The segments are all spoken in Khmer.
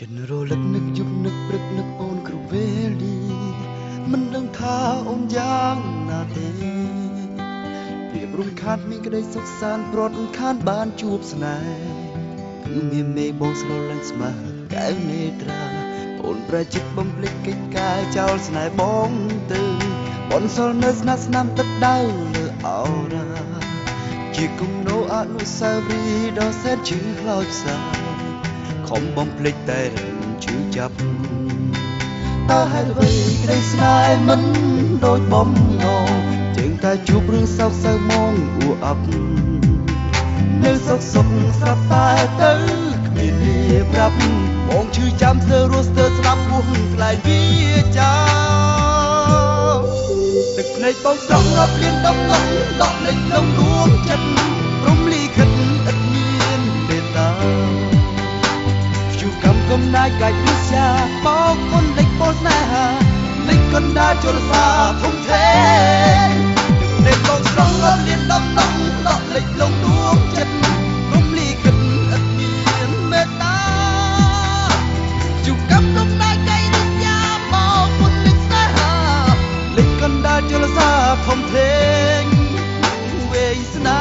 ចិនរលឹកនឹកយប់នឹកព្រឹកនឹកអូនគ្រប់វេលាមិនដឹងថាអូនយ៉ាងណាទេវារំខានមានក្តីសុខសាន្តប្រត់រំខានបានជួបស្នេហ៍គឺមានមេបងស្រលាញ់ស្មើកែវនេត្រាអូនប្រជិតបំភ្លេចកិច្ចការចោលស្នេហ៍បងទៅបនសល់នៅស្នាស្នាមទឹកដៅលើអោរាជាគំនោអនុស្សាវរីយ៍ដ៏សែនជឿខ្លោចផ្សាខំបំភ្លេចតែជឿចាប់តើហេតុអ្វីក្តីស្នេហ៍មិនដូចបំណងចេញតែជួបរឿងសោកសៅមកអួរអាប់នៅសុខសុខស្រាប់តែទៅគ្មានលាប្រាប់បងឈឺចាំស្ទើររស់ស្ទើរស្ដាប់ពោះខ្លាយវាចាទឹកភ្នែកបងស្រង់រាប់លានដំណក់ដកលេចលងដួងចិត្តព្រមលីខិតឥតមានមេត្តាជួកម្មកំណាយកាច់វិជ្ជាបោកគុណលេចពោស្នេហាលេចកណ្ដាលជលសាធំធេងទឹកភ្នែកបងស្រង់រាប់លានដំណក់ដកលេចលងដួងចិត្តព្រមលីខិតឥតមានមេត្តាជួកម្មកំណាយកាច់វិជ្ជាបោកគុណលេចស្នេហាលេចកណ្ដាលជលសាធំធេងវេស្នា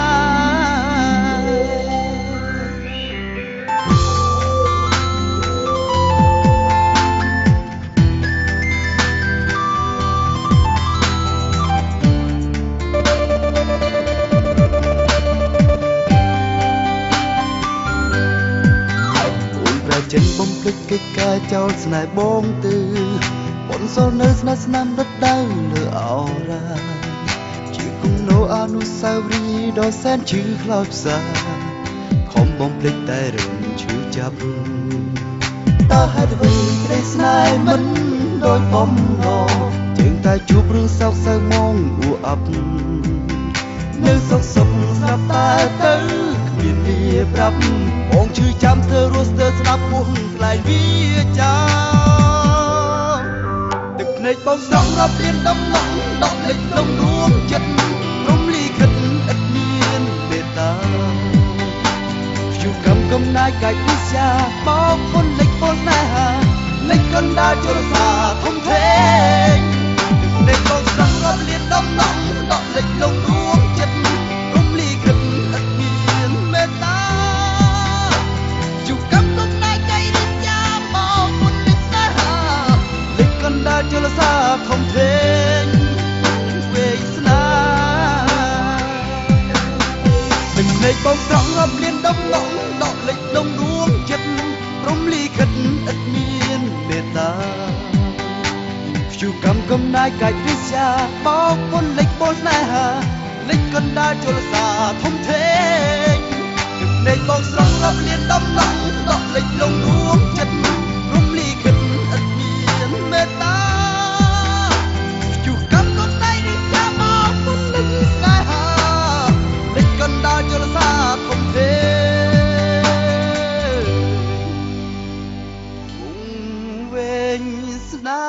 ចិនបំភ្លេចកិច្ចការចោលស្នេហ៍បងទៅបនសល់នៅស្នាស្នាមដិតដៅលើអោរាជាគំនោអនុស្សាវរីយ៍ដ៏សែនជឿខ្លោចផ្សាខំបំភ្លេចតែរឿងឈឺចាប់តើហេតុអ្វីក្តីស្នេហ៍មិនដូចបំណងជាងតែជួបរឿងសោកសៅមកអួរអាប់នៅសុខសុខស្រាប់តែទៅគ្មានលាប្រាប់បងឈឺចាំស្ទើររស់ស្ទើរស្ដាប់ពោះខ្លាយវាចាទឹកភ្នែកបងស្រង់រាប់លានដំណក់ដកលេចលងដួងចិត្តព្រមលីខិតឥតមានមេត្តាជួកម្មកំណាយកាច់វិជ្ជាបោកគុណលេចពោស្នេហាលេចកណ្ដាលជលសាធំធេងទឹកភ្នែកបងស្រង់រាប់លានដំណក់ដកលេចលងដួងចិត្តព្រមលីខិតឥតមានមេត្តាជួកម្មកំណាយកាច់វិជ្ជាបោកគុណលេចស្នេហាលេចកណ្ដាលជលសាធំធេងវេស្នាទឹកភ្នែកបងស្រង់រាប់លានដំណក់ដកលេចលងដួងចិត្តព្រមលីខិតឥតមានមេត្តាជួកម្មកំណាយកាច់វិជ្ជាបោកគុណលេចពោស្នេហាលេចកណ្ដាលជលសាធំធេងទឹកភ្នែកបងស្រង់រាប់លានដំណក់ដកលេចលងដួងចិត្តព្រមលីខិតឥតមានមេត្តាជួកម្មកំណាយវិជ្ជាបោកគុណលេចស្នេហាលេចកណ្ដាលជលសាធំធេងវែងស្នា